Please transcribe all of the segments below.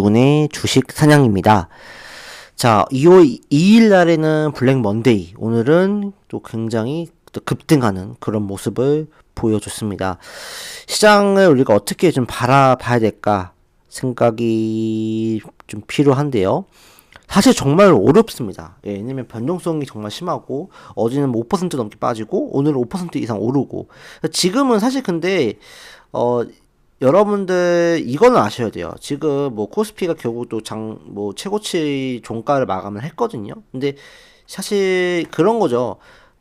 오늘 주식 사냥입니다. 자, 2월 2일 날에는 블랙 먼데이. 오늘은 또 굉장히 또 급등하는 그런 모습을 보여줬습니다. 시장을 우리가 어떻게 좀 바라봐야 될까 생각이 좀 필요한데요. 사실 정말 어렵습니다. 예, 왜냐면 변동성이 정말 심하고 어제는 뭐 5% 넘게 빠지고 오늘은 5% 이상 오르고 지금은 사실 근데 어 여러분들 이거는 아셔야 돼요. 지금 뭐 코스피가 결국 또 뭐 최고치 종가를 마감을 했거든요. 근데 사실 그런 거죠.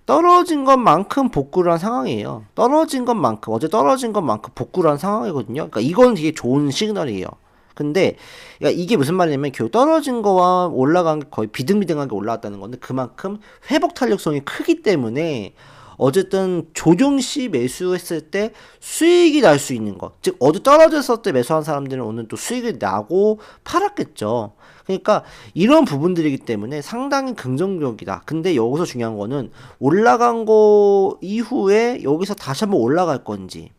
떨어진 것만큼 복구를 한 상황이에요. 떨어진 것만큼 어제 떨어진 것만큼 복구를 한 상황이거든요. 그러니까 이건 되게 좋은 시그널이에요. 근데 그러니까 이게 무슨 말이냐면 결국 떨어진 거와 올라간 게 거의 비등비등하게 올라왔다는 건데 그만큼 회복 탄력성이 크기 때문에 어쨌든 조정 시 매수했을 때 수익이 날 수 있는 것. 즉, 어제 떨어졌을 때 매수한 사람들은 오늘 또 수익을 나고 팔았겠죠. 그러니까 이런 부분들이기 때문에 상당히 긍정적이다. 근데 여기서 중요한 거는 올라간 거 이후에 여기서 다시 한번 올라갈 건지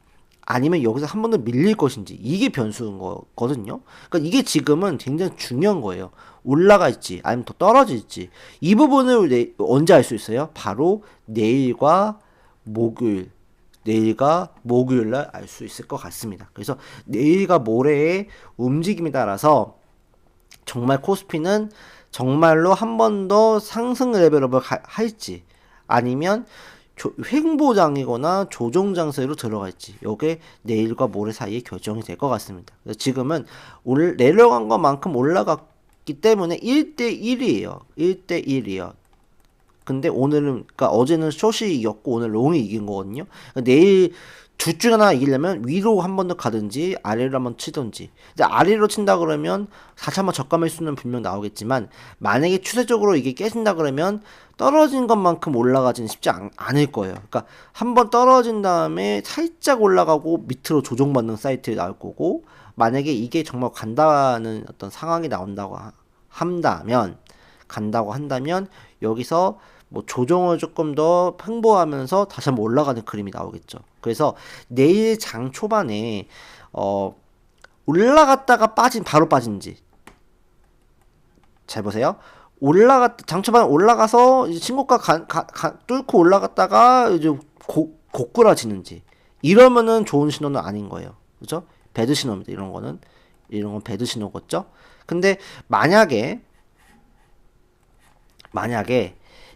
아니면 여기서 한 번 더 밀릴 것인지 이게 변수인 거거든요. 그러니까 이게 지금은 굉장히 중요한 거예요. 올라갈지 아니면 더 떨어질지 이 부분을 언제 알 수 있어요? 바로 내일과 목요일 날 알 수 있을 것 같습니다. 그래서 내일과 모레의 움직임에 따라서 정말 코스피는 정말로 한 번 더 상승 레벨업을 할지 아니면 횡보장이거나 조정장세로 들어갈지 요게 내일과 모레 사이에 결정이 될 것 같습니다. 지금은 내려간 것만큼 올라갔기 때문에 1대1이에요. 1대1이에요. 근데 오늘은 그러니까 어제는 숏이 이겼고 오늘 롱이 이긴 거거든요. 그러니까 내일 둘 중 하나 이기려면 위로 한 번 더 가든지 아래로 한번 치든지. 근데 아래로 친다 그러면 4차만 저가 매수는 분명 나오겠지만 만약에 추세적으로 이게 깨진다 그러면 떨어진 것만큼 올라가지는 쉽지 않을 거예요. 그러니까 한 번 떨어진 다음에 살짝 올라가고 밑으로 조정받는 사이트에 나올 거고 만약에 이게 정말 간다는 어떤 상황이 한다면 여기서 뭐 조정을 조금 더 횡보하면서 다시 한번 올라가는 그림이 나오겠죠. 그래서 내일 장 초반에 올라갔다가 바로 빠진지 잘 보세요. 장 초반에 올라가서 이제 신고가 뚫고 올라갔다가 이제 고꾸라지는지 이러면은 좋은 신호는 아닌 거예요. 그죠? 배드 신호입니다. 이런 건 배드 신호겠죠? 근데 만약에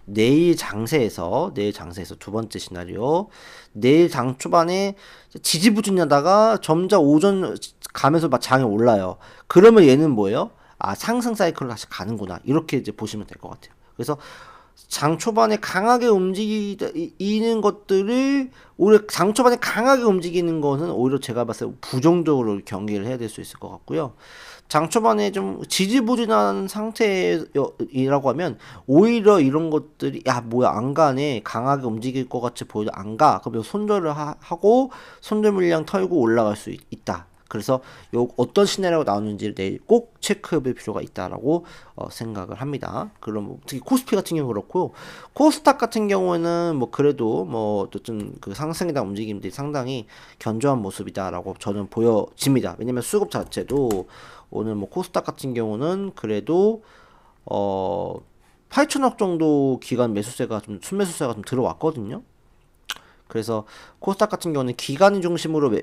내일 장세에서 두 번째 시나리오 내일 장 초반에 지지부진하다가 점점 오전 가면서 막 장이 올라요. 그러면 얘는 뭐예요? 아, 상승 사이클로 다시 가는구나. 이렇게 이제 보시면 될 것 같아요. 그래서 장 초반에 강하게 움직이는 것들을 오히려 장 초반에 강하게 움직이는 것은 오히려 제가 봤을 때 부정적으로 경계를 해야 될 수 있을 것 같고요. 장 초반에 좀 지지부진한 상태이라고 하면 오히려 이런 것들이 야 뭐야 안 가네 강하게 움직일 것 같이 보여도 안 가. 그러면 손절을 하고 손절 물량 털고 올라갈 수 있다. 그래서 어떤 시나리오가 나오는지를 내일 꼭 체크해볼 필요가 있다라고 생각을 합니다. 그럼 특히 코스피 같은 경우 그렇고 코스닥 같은 경우에는 뭐 그래도 뭐 어쨌든 그 상승에 대한 움직임들이 상당히 견조한 모습이다라고 저는 보여집니다. 왜냐면 수급 자체도 오늘 뭐 코스닥 같은 경우는 그래도 8천억 정도 기간 매수세가 좀 순매수세가 좀 들어왔거든요. 그래서 코스닥 같은 경우는 기간 중심으로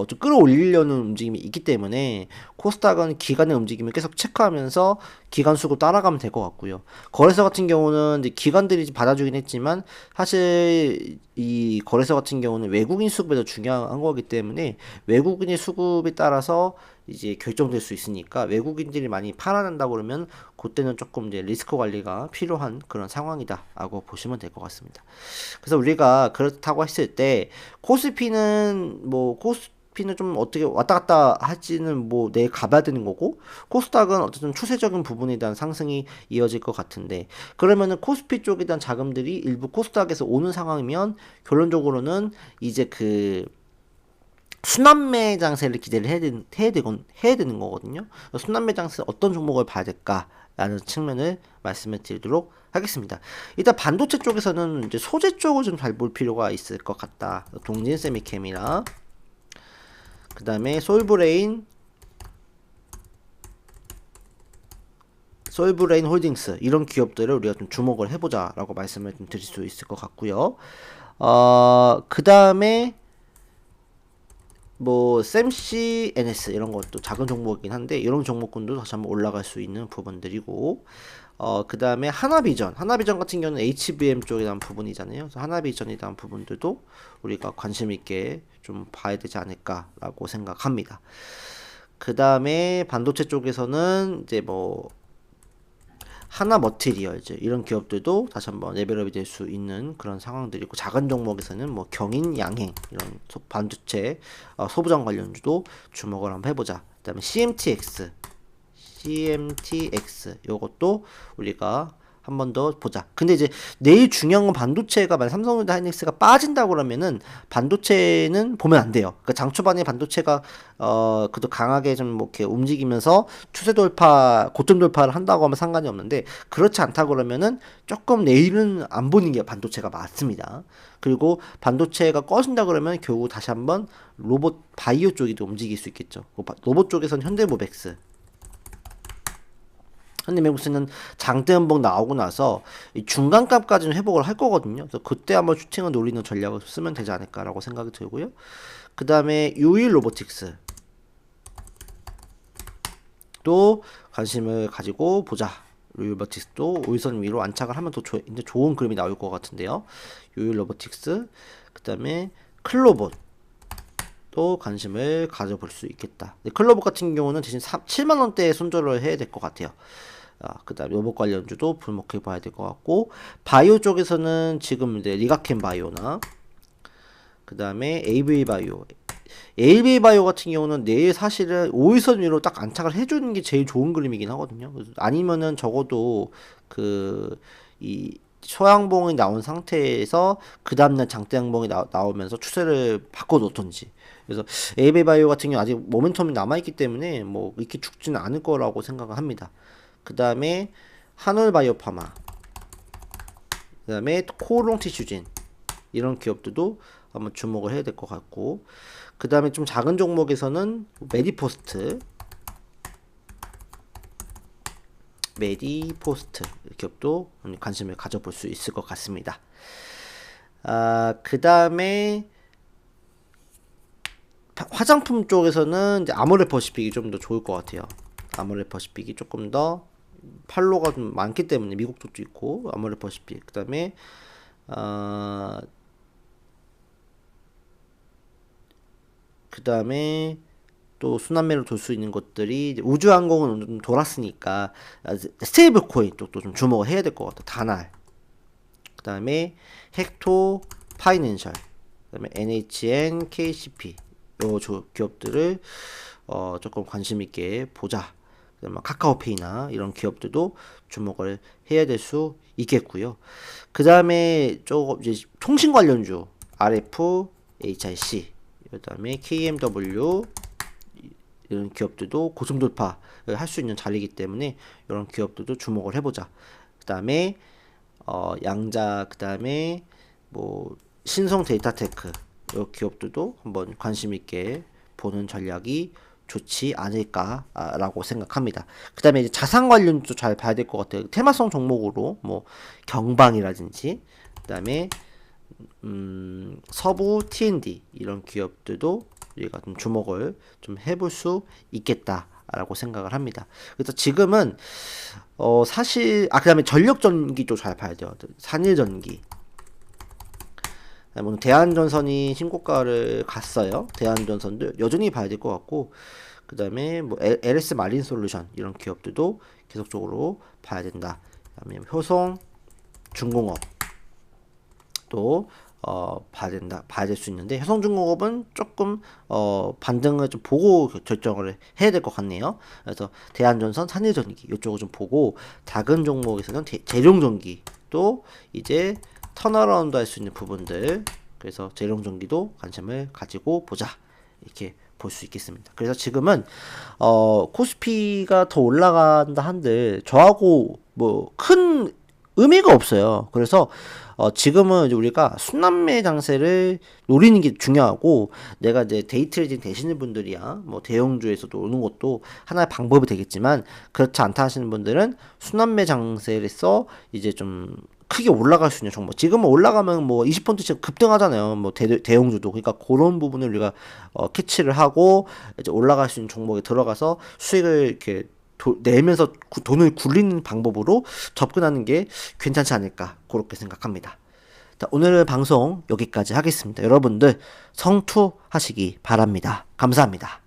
좀 끌어올리려는 움직임이 있기 때문에 코스닥은 기간의 움직임을 계속 체크하면서 기간 수급 따라가면 될 것 같고요. 거래소 같은 경우는 이제 기관들이 받아주긴 했지만 사실 이 거래소 같은 경우는 외국인 수급이 더 중요한 거기 때문에 외국인의 수급에 따라서 이제 결정될 수 있으니까 외국인들이 많이 팔아낸다고 그러면 그때는 조금 이제 리스크 관리가 필요한 그런 상황이다라고 보시면 될 것 같습니다. 그래서 우리가 그렇다고 했을 때 코스피는 좀 어떻게 왔다 갔다 할지는 뭐 내일 가봐야 되는 거고 코스닥은 어쨌든 추세적인 부분에 대한 상승이 이어질 것 같은데 그러면은 코스피 쪽에 대한 자금들이 일부 코스닥에서 오는 상황이면 결론적으로는 이제 그 순환매 장세를 기대를 해야 되는 거거든요. 순환매 장세 어떤 종목을 봐야 될까라는 측면을 말씀을 드리도록 하겠습니다. 일단 반도체 쪽에서는 이제 소재 쪽을 좀 잘 볼 필요가 있을 것 같다. 동진 세미캠이랑 그 다음에 솔브레인 솔브레인 홀딩스 이런 기업들을 우리가 좀 주목을 해보자라고 말씀을 좀 드릴 수 있을 것 같고요. 그 다음에 뭐 샘시 NS 이런 것도 작은 종목이긴 한데 이런 종목군도 다시 한번 올라갈 수 있는 부분들이고 그 다음에 하나비전 같은 경우는 HBM 쪽에 대한 부분이잖아요. 그래서 하나비전에 대한 부분들도 우리가 관심 있게 좀 봐야 되지 않을까라고 생각합니다. 그 다음에 반도체 쪽에서는 이제 뭐 하나 머티리얼즈 이런 기업들도 다시 한번 레벨업이 될 수 있는 그런 상황들이고, 작은 종목에서는 뭐 경인, 양행 이런 반도체 소부장 관련주도 주목을 한번 해보자. 그 다음에 CMTX 요것도 우리가 한 번 더 보자. 근데 이제 내일 중요한 건 반도체가 만약 삼성전자 하이닉스가 빠진다고 그러면은 반도체는 보면 안 돼요. 그러니까 장 초반에 반도체가 그래도 강하게 좀 뭐 이렇게 움직이면서 추세 돌파, 고점 돌파를 한다고 하면 상관이 없는데, 그렇지 않다 그러면은 조금 내일은 안 보는 게 반도체가 맞습니다. 그리고 반도체가 꺼진다 그러면 결국 다시 한번 로봇 바이오 쪽이 또 움직일 수 있겠죠. 로봇 쪽에서는 현대모백스 현대모백스는 장대 음봉 나오고 나서 중간값까지는 회복을 할 거거든요. 그래서 그때 한번 슈팅을 노리는 전략을 쓰면 되지 않을까라고 생각이 들고요. 그 다음에 유일 로보틱스 또 관심을 가지고 보자. 유일 로보틱스도 5일선 위로 안착을 하면 더 이제 좋은 그림이 나올 것 같은데요. 유일 로보틱스, 그 다음에 클로봇 또 관심을 가져볼 수 있겠다. 클로봇 같은 경우는 대신 7만원대에 손절을 해야 될 것 같아요. 그 다음에 로봇 관련주도 불목해 봐야 될 것 같고, 바이오 쪽에서는 지금 이제 리가켄 바이오나 그 다음에 AV 바이오 같은 경우는 내일 사실은 5일선 위로 딱 안착을 해주는 게 제일 좋은 그림이긴 하거든요. 아니면은 적어도 이 소양봉이 나온 상태에서 그 다음날 장대양봉이 나오면서 추세를 바꿔놓던지. 그래서 AV 바이오 같은 경우 아직 모멘텀이 남아있기 때문에 뭐 이렇게 죽지는 않을 거라고 생각을 합니다. 그 다음에 한올바이오파마, 그 다음에 코롱티슈진 이런 기업들도 한번 주목을 해야 될 것 같고, 그 다음에 좀 작은 종목에서는 메디포스트 기업도 관심을 가져볼 수 있을 것 같습니다. 그 다음에 화장품 쪽에서는 이제 아모레퍼시픽이 좀 더 좋을 것 같아요. 아모레퍼시픽이 조금 더 팔로가 좀 많기 때문에, 미국 쪽도 있고 아모레퍼시픽, 그 다음에 또 순환매로 돌 수 있는 것들이 우주항공은 좀 돌았으니까 스테이블 코인 쪽도 좀 주목을 해야 될 것 같아요. 다날, 그 다음에 헥토 파이낸셜, 그 다음에 NHN, KCP 요 기업들을 조금 관심 있게 보자. 그다음에 카카오페이나 이런 기업들도 주목을 해야 될 수 있겠고요. 그 다음에 조금 이제 통신 관련주 RF, HIC, 그 다음에 KMW 이런 기업들도 고점 돌파를 할 수 있는 자리이기 때문에 이런 기업들도 주목을 해보자. 그 다음에 양자, 그 다음에 뭐 신성 데이터테크 이 기업들도 한번 관심 있게 보는 전략이 좋지 않을까라고 생각합니다. 그 다음에 이제 자산 관련도 잘 봐야 될 것 같아요. 테마성 종목으로 뭐 경방이라든지, 그 다음에 서부 T&D 이런 기업들도 우리가 좀 주목을 좀 해볼 수 있겠다라고 생각을 합니다. 그래서 지금은 사실 그 다음에 전력전기도 잘 봐야 돼요. 산일전기. 오늘 대한전선이 신고가를 갔어요. 대한전선도 여전히 봐야 될 것 같고, 그 다음에 뭐 LS 마린 솔루션 이런 기업들도 계속적으로 봐야 된다. 그 다음에 효성, 중공업 또 봐야 될 수 있는데, 효성중공업은 조금 반등을 좀 보고 결정을 해야 될 것 같네요. 그래서 대한전선, 산일전기 이쪽을 좀 보고, 작은 종목에서는 재룡전기 또 이제 턴어라운드 할 수 있는 부분들, 그래서 재룡전기도 관심을 가지고 보자, 이렇게 볼 수 있겠습니다. 그래서 지금은 코스피가 더 올라간다 한들 저하고 뭐 큰 의미가 없어요. 그래서 지금은 이제 우리가 순환매 장세를 노리는 게 중요하고, 내가 이제 데이 트레이딩 되시는 분들이야 뭐 대형주에서도 오는 것도 하나의 방법이 되겠지만, 그렇지 않다 하시는 분들은 순환매 장세를 써 이제 좀 크게 올라갈 수 있는 종목. 지금은 올라가면 뭐 20%씩 급등하잖아요. 뭐 대형주도. 그러니까 그런 부분을 우리가 캐치를 하고 이제 올라갈 수 있는 종목에 들어가서 수익을 이렇게 내면서 돈을 굴리는 방법으로 접근하는 게 괜찮지 않을까, 그렇게 생각합니다. 자, 오늘 방송 여기까지 하겠습니다. 여러분들 성투하시기 바랍니다. 감사합니다.